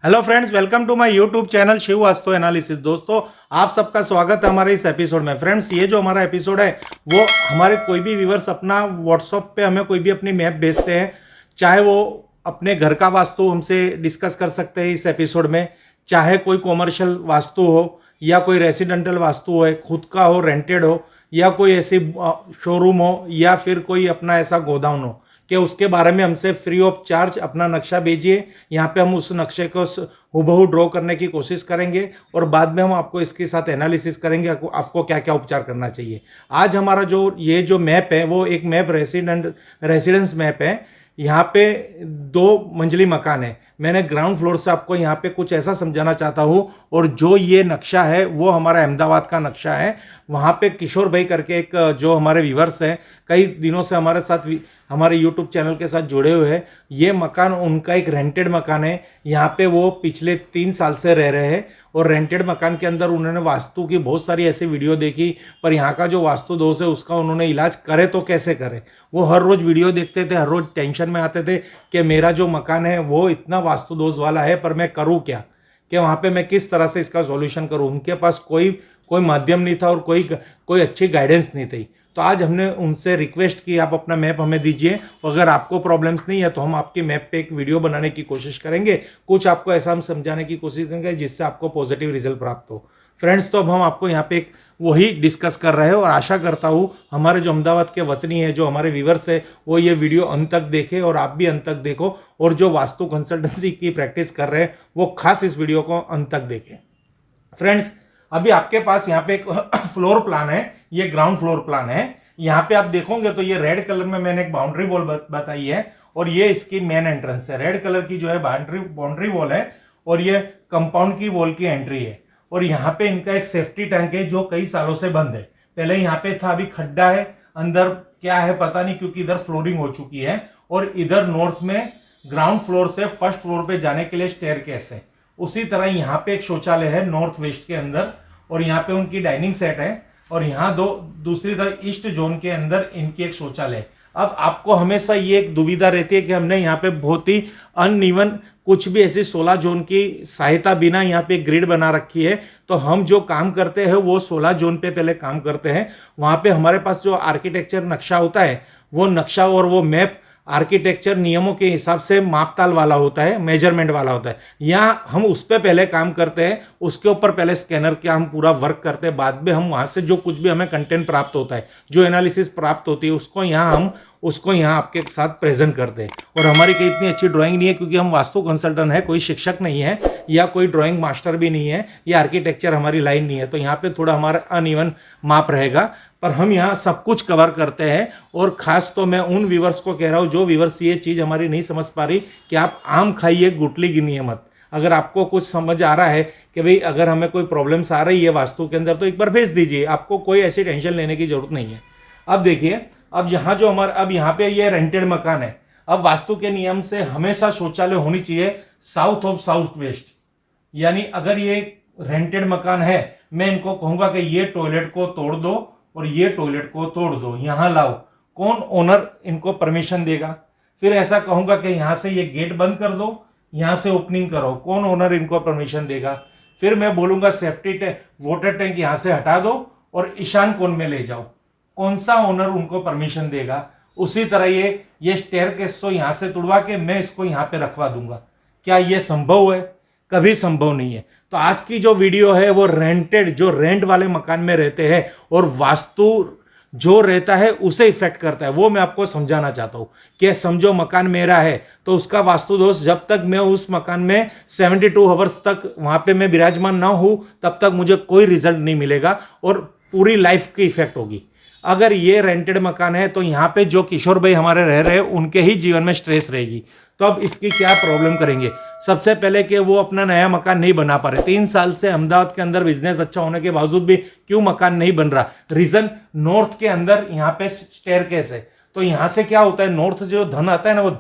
Hello friends, welcome to my YouTube channel Shiv Vastu analysis. दोस्तों, आप सबका स्वागत है हमारे इस एपिसोड में। फ्रेंड्स, ये जो हमारा एपिसोड है वो हमारे कोई भी व्यूवर्स अपना व्हाट्सएप पे हमें कोई भी अपनी मैप भेजते हैं, चाहे वो अपने घर का वास्तु हमसे डिस्कस कर सकते हैं इस एपिसोड में, चाहे कोई कॉमर्शियल वास्तु हो या कोई रेसिडेंटल वास्तु हो, खुद का हो, रेंटेड हो, या कोई ऐसी शोरूम हो, या फिर कोई अपना ऐसा गोडाउन हो कि उसके बारे में हमसे फ्री ऑफ चार्ज अपना नक्शा भेजिए। यहाँ पे हम उस नक्शे को हूबहू ड्रॉ करने की कोशिश करेंगे और बाद में हम आपको इसके साथ एनालिसिस करेंगे आपको क्या क्या उपचार करना चाहिए। आज हमारा जो मैप है वो एक मैप रेसिडेंस मैप है। यहाँ पे 2 मंजिली मकान है। मैंने ग्राउंड फ्लोर से आपको यहाँ पे कुछ ऐसा समझाना चाहता हूँ। और जो ये नक्शा है वो हमारा अहमदाबाद का नक्शा है। वहाँ पे किशोर भाई करके एक जो हमारे व्यूवर्स हैं, कई दिनों से हमारे साथ हमारे यूट्यूब चैनल के साथ जुड़े हुए हैं। ये मकान उनका एक रेंटेड मकान है। यहाँ पे वो पिछले 3 साल से रह रहे हैं और रेंटेड मकान के अंदर उन्होंने वास्तु की बहुत सारी ऐसी वीडियो देखी, पर यहाँ का जो वास्तु दोष है उसका उन्होंने इलाज करे तो कैसे करे। वो हर रोज़ वीडियो देखते थे, हर रोज़ टेंशन में आते थे कि मेरा जो मकान है वो इतना वास्तु दोष वाला है, पर मैं करूँ क्या, कि वहाँ पे मैं किस तरह से इसका सॉल्यूशन करूँ। उनके पास कोई माध्यम नहीं था और कोई अच्छी गाइडेंस नहीं थी। तो आज हमने उनसे रिक्वेस्ट की, आप अपना मैप हमें दीजिए। अगर आपको प्रॉब्लम्स नहीं है तो हम आपके मैप पे एक वीडियो बनाने की कोशिश करेंगे, कुछ आपको ऐसा हम समझाने की कोशिश करेंगे जिससे आपको पॉजिटिव रिजल्ट प्राप्त हो। फ्रेंड्स, तो अब हम आपको यहाँ पे एक वही डिस्कस कर रहे हैं और आशा करता हूँ हमारे जो अहमदाबाद के वतनी है, जो हमारे व्यूवर्स है, वो ये वीडियो अंत तक देखें और आप भी अंत तक देखो। और जो वास्तु कंसल्टेंसी की प्रैक्टिस कर रहे हैं वो खास इस वीडियो को अंत तक देखें। फ्रेंड्स, अभी आपके पास यहाँ पे एक फ्लोर प्लान है, ये ग्राउंड फ्लोर प्लान है। यहाँ पे आप देखोगे तो ये रेड कलर में मैंने एक बाउंड्री वॉल बताई है और ये इसकी मेन एंट्रेंस है। रेड कलर की जो है बाउंड्री वॉल है और ये कंपाउंड की वॉल की एंट्री है। और यहाँ पे इनका एक सेफ्टी टैंक है जो कई सालों से बंद है। पहले यहाँ पे था, अभी खड्डा है, अंदर क्या है पता नहीं, क्योंकि इधर फ्लोरिंग हो चुकी है। और इधर नॉर्थ में ग्राउंड फ्लोर से फर्स्ट फ्लोर पे जाने के लिए स्टेयरकेस है। उसी तरह यहाँ पे एक शौचालय है नॉर्थ वेस्ट के अंदर, और यहाँ पे उनकी डाइनिंग सेट है। और यहाँ दूसरी तरफ ईस्ट जोन के अंदर इनकी एक शौचालय। अब आपको हमेशा ये एक दुविधा रहती है कि हमने यहाँ पे बहुत ही अनइवन कुछ भी ऐसी 16 जोन की सहायता बिना यहाँ पे ग्रिड बना रखी है। तो हम जो काम करते हैं वो 16 जोन पे पहले काम करते हैं। वहाँ पे हमारे पास जो आर्किटेक्चर नक्शा होता है, वो नक्शा और वो मैप आर्किटेक्चर नियमों के हिसाब से मापताल वाला होता है, मेजरमेंट वाला होता है। यहाँ हम उस पर पहले काम करते हैं, उसके ऊपर पहले स्कैनर का हम पूरा वर्क करते हैं। बाद में हम वहाँ से जो कुछ भी हमें कंटेंट प्राप्त होता है, जो एनालिसिस प्राप्त होती है, उसको यहाँ आपके साथ प्रेजेंट करते हैं। और हमारी कोई इतनी अच्छी ड्राइंग नहीं है, क्योंकि हम वास्तु कंसल्टेंट है, कोई शिक्षक नहीं है या कोई ड्राइंग मास्टर भी नहीं है, या आर्किटेक्चर हमारी लाइन नहीं है। तो यहाँ पे थोड़ा हमारा अनइवन माप रहेगा, पर हम यहाँ सब कुछ कवर करते हैं। और खास तो मैं उन व्यूवर्स को कह रहा हूँ जो व्यूवर्स ये चीज़ हमारी नहीं समझ पा रही, कि आप आम खाइए, गुटली गिनिए मत। अगर आपको कुछ समझ आ रहा है कि भाई अगर हमें कोई प्रॉब्लम्स आ रही है वास्तु के अंदर, तो एक बार भेज दीजिए, आपको कोई ऐसी टेंशन लेने की जरूरत नहीं है। अब देखिए, अब यहाँ जो अब यहाँ पे ये रेंटेड मकान है। अब वास्तु के नियम से हमेशा शौचालय होनी चाहिए साउथ ऑफ साउथ वेस्ट। यानी अगर ये रेंटेड मकान है, मैं इनको कहूंगा कि ये टॉयलेट को तोड़ दो और ये टॉयलेट को तोड़ दो, यहां लाओ, कौन ओनर इनको परमिशन देगा? फिर ऐसा कहूंगा कि यहां से ये गेट बंद कर दो, यहां से ओपनिंग करो, कौन ओनर इनको परमिशन देगा? फिर मैं बोलूंगा सेफ्टी टैंक, वाटर टैंक यहां से हटा दो और ईशान कोण में ले जाओ, कौन सा ओनर उनको परमिशन देगा? उसी तरह ये स्टेयरकेस को यहां से तुड़वा के मैं इसको यहां पे रखवा दूंगा। क्या ये संभव है? कभी संभव नहीं है। तो आज की जो वीडियो है वो रेंटेड, जो रेंट वाले मकान में रहते हैं और वास्तु जो रहता है उसे इफेक्ट करता है, वो मैं आपको समझाना चाहता हूं। कि समझो मकान मेरा है तो उसका वास्तु दोष, जब तक मैं उस मकान में 72 आवर्स तक वहां पे मैं विराजमान ना हूं, तब तक मुझे कोई रिजल्ट नहीं मिलेगा और पूरी लाइफ की इफेक्ट होगी। अगर ये रेंटेड मकान है तो यहाँ पे जो किशोर भाई हमारे रह रहे हैं उनके ही जीवन में स्ट्रेस रहेगी। तो अब इसकी क्या प्रॉब्लम करेंगे? सबसे पहले कि वो अपना नया मकान नहीं बना पा रहे। 3 साल से अहमदाबाद के अंदर बिजनेस अच्छा होने के बावजूद भी क्यों मकान नहीं बन रहा? रीजन, नॉर्थ के अंदर यहाँ पे स्टेयरकेस है। तो यहाँ से क्या होता है, नॉर्थ जो धन आता है ना, वो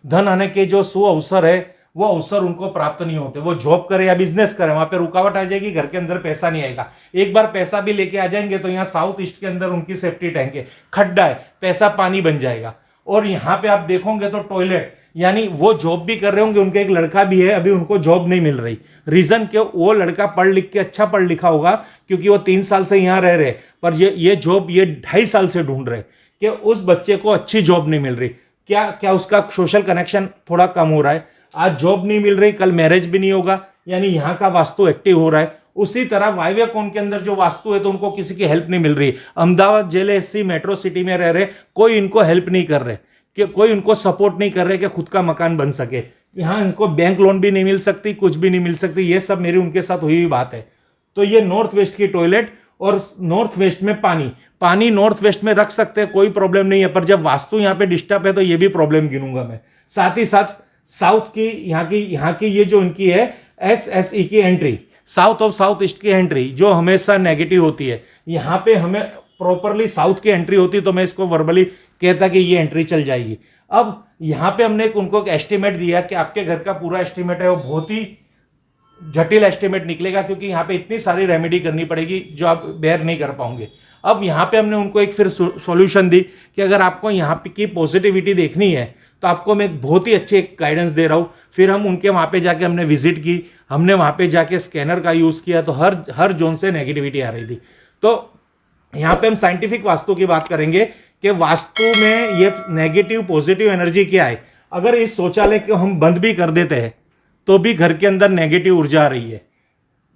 धन आने के जो अवसर है वो अवसर उनको प्राप्त नहीं होते। वो जॉब करे या बिजनेस करे, वहां पे रुकावट आ जाएगी, घर के अंदर पैसा नहीं आएगा। एक बार पैसा भी लेके आ जाएंगे तो यहाँ साउथ ईस्ट के अंदर उनकी सेफ्टी टैंक है, खड्डा है, पैसा पानी बन जाएगा। और यहाँ पे आप देखोगे तो टॉयलेट, यानी वो जॉब भी कर रहे होंगे, उनका एक लड़का भी है, अभी उनको जॉब नहीं मिल रही। रीजन क्यों? वो लड़का पढ़ लिख के अच्छा पढ़ लिखा होगा, क्योंकि वो 3 साल से यहाँ रह रहे, पर ये जॉब ये 2.5 साल से ढूंढ रहे कि उस बच्चे को अच्छी जॉब नहीं मिल रही। क्या क्या उसका सोशल कनेक्शन थोड़ा कम हो रहा है, आज जॉब नहीं मिल रही, कल मैरिज भी नहीं होगा, यानी यहाँ का वास्तु एक्टिव हो रहा है। उसी तरह वायव्य कोण के अंदर जो वास्तु है, तो उनको किसी की हेल्प नहीं मिल रही। अहमदाबाद जैसी मेट्रो सिटी में रह रहे, कोई इनको हेल्प नहीं कर रहे, कि कोई उनको सपोर्ट नहीं कर रहे कि खुद का मकान बन सके। यहाँ इनको बैंक लोन भी नहीं मिल सकती, कुछ भी नहीं मिल सकती। ये सब मेरी उनके साथ हुई हुई बात है। तो ये नॉर्थ वेस्ट की टॉयलेट और नॉर्थ वेस्ट में पानी नॉर्थ वेस्ट में रख सकते हैं, कोई प्रॉब्लम नहीं है, पर जब वास्तु यहाँ पे डिस्टर्ब है तो ये भी प्रॉब्लम गिनूंगा मैं। साथ ही साथ साउथ की यहाँ की ये जो इनकी है SSE की entry, south of south east की एंट्री, जो हमेशा नेगेटिव होती है। यहाँ पे हमें प्रॉपरली साउथ की एंट्री होती तो मैं इसको वर्बली कहता कि ये एंट्री चल जाएगी। अब यहाँ पे हमने उनको एक एस्टिमेट दिया कि आपके घर का पूरा एस्टिमेट है वो बहुत ही जटिल एस्टिमेट निकलेगा, क्योंकि यहाँ पे इतनी सारी रेमेडी करनी पड़ेगी जो आप बेयर नहीं कर पाओगे। अब यहाँ पे हमने उनको एक फिर सॉल्यूशन दी कि अगर आपको यहाँ पे की पॉजिटिविटी देखनी है तो आपको मैं एक बहुत ही अच्छे गाइडेंस दे रहा हूँ। फिर हम उनके वहाँ पे जाके हमने विजिट की, हमने वहाँ पे जाके स्कैनर का यूज़ किया, तो हर जोन से नेगेटिविटी आ रही थी। तो यहाँ पे हम साइंटिफिक वास्तु की बात करेंगे कि वास्तु में ये नेगेटिव पॉजिटिव एनर्जी क्या है। अगर इस शौचालय को हम बंद भी कर देते हैं तो भी घर के अंदर नेगेटिव ऊर्जा आ रही है।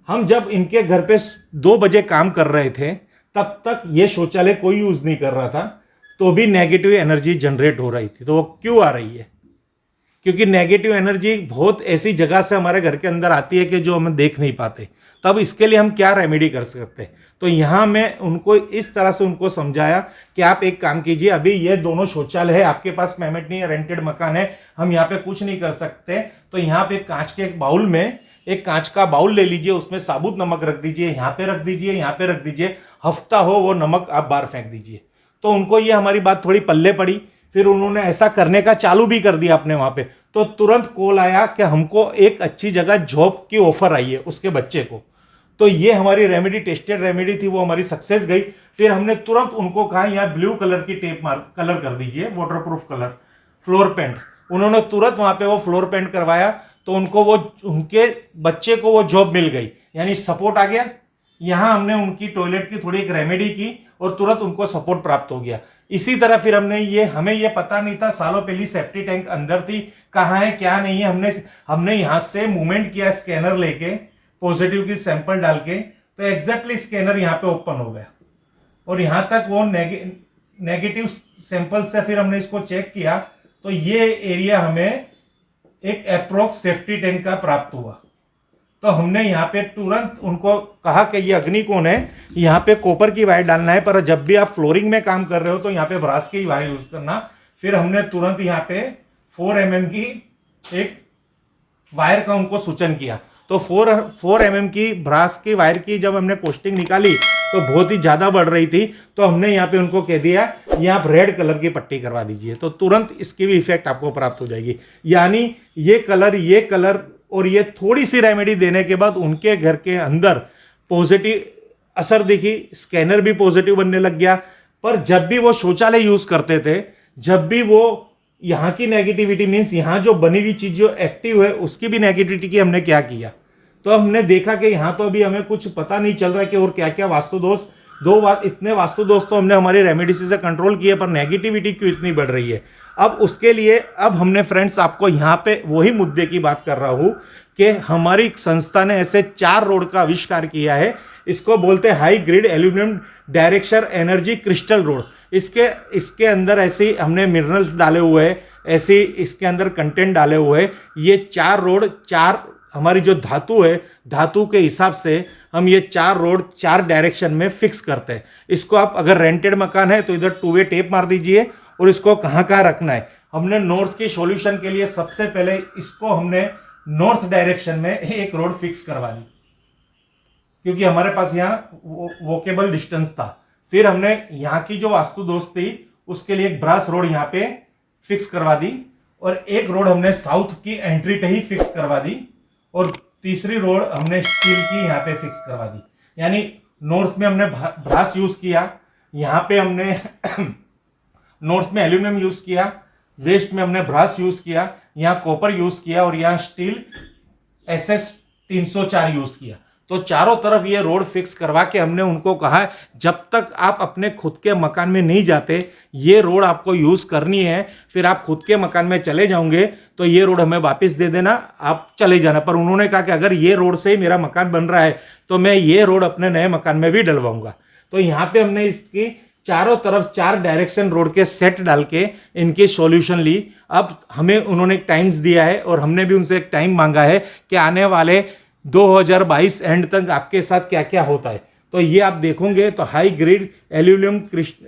हम जब इनके घर पे 2 बजे काम कर रहे थे, तब तक ये शौचालय कोई यूज नहीं कर रहा था, तो भी नेगेटिव एनर्जी जनरेट हो रही थी। तो वो क्यों आ रही है? क्योंकि नेगेटिव एनर्जी बहुत ऐसी जगह से हमारे घर के अंदर आती है कि जो हम देख नहीं पाते। तब इसके लिए हम क्या रेमेडी कर सकते हैं? तो यहाँ मैं उनको इस तरह से उनको समझाया कि आप एक काम कीजिए, अभी ये दोनों शौचालय है, आपके पास पेमेंट नहीं है, रेंटेड मकान है, हम यहाँ पे कुछ नहीं कर सकते। तो यहाँ पे कांच के एक बाउल में एक कांच का बाउल ले लीजिए, उसमें साबुत नमक रख दीजिए, यहाँ पे रख दीजिए, यहाँ पे रख दीजिए, हफ्ता हो वो नमक आप बाहर फेंक दीजिए। तो उनको ये हमारी बात थोड़ी पल्ले पड़ी, फिर उन्होंने ऐसा करने का चालू भी कर दिया अपने वहां पे। तो तुरंत कॉल आया कि हमको एक अच्छी जगह जॉब की ऑफर आई है उसके बच्चे को। तो ये हमारी रेमेडी, टेस्टेड रेमेडी थी, वो हमारी सक्सेस गई। फिर हमने तुरंत उनको कहा यहाँ ब्लू कलर की टेप मार्क कलर कर दीजिए, वाटरप्रूफ कलर, फ्लोर पेंट। उन्होंने तुरंत वहां पे वो फ्लोर पेंट करवाया, तो उनको वो उनके बच्चे को वो जॉब मिल गई, यानी सपोर्ट आ गया। यहाँ हमने उनकी टॉयलेट की थोड़ी एक रेमेडी की और तुरंत उनको सपोर्ट प्राप्त हो गया। इसी तरह फिर हमें ये पता नहीं था, सालों पहले सेफ्टी टैंक अंदर थी, कहाँ है क्या नहीं है। हमने यहाँ से मूवमेंट किया स्कैनर लेके, पॉजिटिव की सैंपल डाल के, तो एग्जैक्टली स्कैनर यहाँ पे ओपन हो गया और यहाँ तक वो नेगेटिव सैंपल से फिर हमने इसको चेक किया, तो ये एरिया हमें एक अप्रोक्स सेफ्टी टैंक का प्राप्त हुआ। तो हमने यहाँ पे तुरंत उनको कहा कि ये अग्निकोण है, यहाँ पे कॉपर की वायर डालना है, पर जब भी आप फ्लोरिंग में काम कर रहे हो तो यहाँ पे ब्रास की वायर यूज करना। फिर हमने तुरंत यहाँ पे 4 mm की एक वायर का उनको सूचन किया। तो 4 mm की ब्रास की वायर की जब हमने कॉस्टिंग निकाली तो बहुत ही ज्यादा बढ़ रही थी, तो हमने यहाँ पे उनको कह दिया ये आप रेड कलर की पट्टी करवा दीजिए, तो तुरंत इसकी भी इफेक्ट आपको प्राप्त हो जाएगी। यानी ये कलर और ये थोड़ी सी रेमेडी देने के बाद उनके घर के अंदर पॉजिटिव असर दिखी, स्कैनर भी पॉजिटिव बनने लग गया। पर जब भी वो शौचालय यूज करते थे, जब भी वो यहाँ की नेगेटिविटी मीन्स यहाँ जो बनी हुई चीज जो एक्टिव है उसकी भी नेगेटिविटी की हमने क्या किया, तो हमने देखा कि यहाँ तो अभी हमें कुछ पता नहीं चल रहा है कि और क्या क्या वास्तु दोष, इतने वास्तु दोष तो हमने हमारी रेमेडी से कंट्रोल किए, पर नेगेटिविटी क्यों इतनी बढ़ रही है। अब उसके लिए अब हमने फ्रेंड्स आपको यहाँ पे वही मुद्दे की बात कर रहा हूँ कि हमारी संस्था ने ऐसे 4 रोड का आविष्कार किया है। इसको बोलते हैं high grid aluminium direction energy crystal road. इसके अंदर ऐसे हमने मिनरल्स डाले हुए हैं, ऐसे इसके अंदर कंटेंट डाले हुए हैं। ये 4 रोड, 4 हमारी जो धातु है, धातु के हिसाब से हम ये 4 रोड 4 डायरेक्शन में फिक्स करते हैं। इसको आप अगर रेंटेड मकान है तो इधर 2 वे टेप मार दीजिए और इसको कहाँ कहाँ रखना है। हमने नॉर्थ के सॉल्यूशन के लिए सबसे पहले इसको हमने नॉर्थ डायरेक्शन में एक रोड फिक्स करवा दी, क्योंकि हमारे पास यहाँ वॉकेबल डिस्टेंस था। फिर हमने यहाँ की जो वास्तु दोष थी उसके लिए एक ब्रास रोड यहाँ पे फिक्स करवा दी और एक रोड हमने साउथ की एंट्री पे ही फिक्स करवा दी और तीसरी रोड हमने स्टील की यहाँ पे फिक्स करवा दी। यानी नॉर्थ में हमने ब्रास यूज किया, यहाँ पे हमने नॉर्थ में एल्यूमिनियम यूज किया, वेस्ट में हमने ब्रास यूज किया, यहाँ कॉपर यूज किया और यहाँ स्टील SS 304 यूज किया। तो चारों तरफ ये रोड फिक्स करवा के हमने उनको कहा जब तक आप अपने खुद के मकान में नहीं जाते ये रोड आपको यूज करनी है, फिर आप खुद के मकान में चले जाओगे तो ये रोड हमें वापस दे देना, आप चले जाना। पर उन्होंने कहा कि अगर ये रोड से ही मेरा मकान बन रहा है तो मैं ये रोड अपने नए मकान में भी डलवाऊंगा। तो यहाँ पे हमने इसकी चारों तरफ 4 डायरेक्शन रोड के सेट डाल के इनकी सॉल्यूशन ली। अब हमें उन्होंने एक टाइम्स दिया है और हमने भी उनसे एक टाइम मांगा है कि आने वाले 2022 एंड तक आपके साथ क्या क्या होता है। तो ये आप देखोगे तो high grade aluminium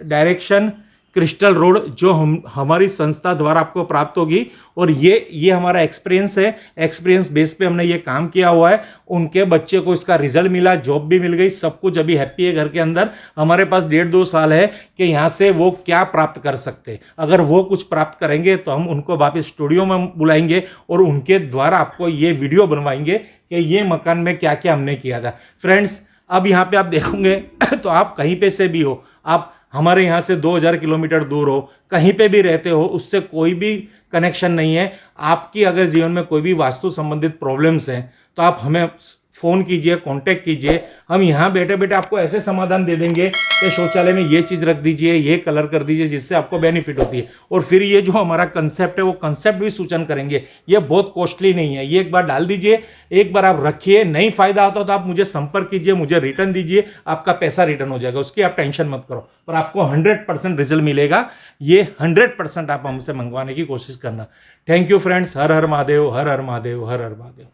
direction crystal road जो हमारी संस्था द्वारा आपको प्राप्त होगी और ये हमारा एक्सपीरियंस है, एक्सपीरियंस बेस पे हमने ये काम किया हुआ है। उनके बच्चे को इसका रिजल्ट मिला, जॉब भी मिल गई, सब कुछ अभी हैप्पी है घर के अंदर। हमारे पास 1.5-2 साल है कि यहाँ से वो क्या प्राप्त कर सकते हैं। अगर वो कुछ प्राप्त करेंगे तो हम उनको वापस स्टूडियो में बुलाएंगे और उनके द्वारा आपको ये वीडियो बनवाएंगे कि ये मकान में क्या क्या हमने किया था। फ्रेंड्स अब यहाँ पे आप देखोगे तो आप कहीं पे से भी हो, आप हमारे यहाँ से 2000 किलोमीटर दूर हो, कहीं पे भी रहते हो, उससे कोई भी कनेक्शन नहीं है। आपकी अगर जीवन में कोई भी वास्तु संबंधित प्रॉब्लम्स हैं तो आप हमें फ़ोन कीजिए, कांटेक्ट कीजिए। हम यहाँ बैठे बैठे आपको ऐसे समाधान दे देंगे कि शौचालय में ये चीज़ रख दीजिए, ये कलर कर दीजिए, जिससे आपको बेनिफिट होती है। और फिर ये जो हमारा कंसेप्ट है वो कंसेप्ट भी सूचन करेंगे। ये बहुत कॉस्टली नहीं है, ये एक बार डाल दीजिए, एक बार आप रखिए, नहीं फायदा आता तो आप मुझे संपर्क कीजिए, मुझे रिटर्न दीजिए, आपका पैसा रिटर्न हो जाएगा, उसकी आप टेंशन मत करो। पर आपको 100% रिजल्ट मिलेगा। ये 100% आप हमसे मंगवाने की कोशिश करना। Thank you friends. Her her Mahadev, her her Mahadev, her her Mahadev.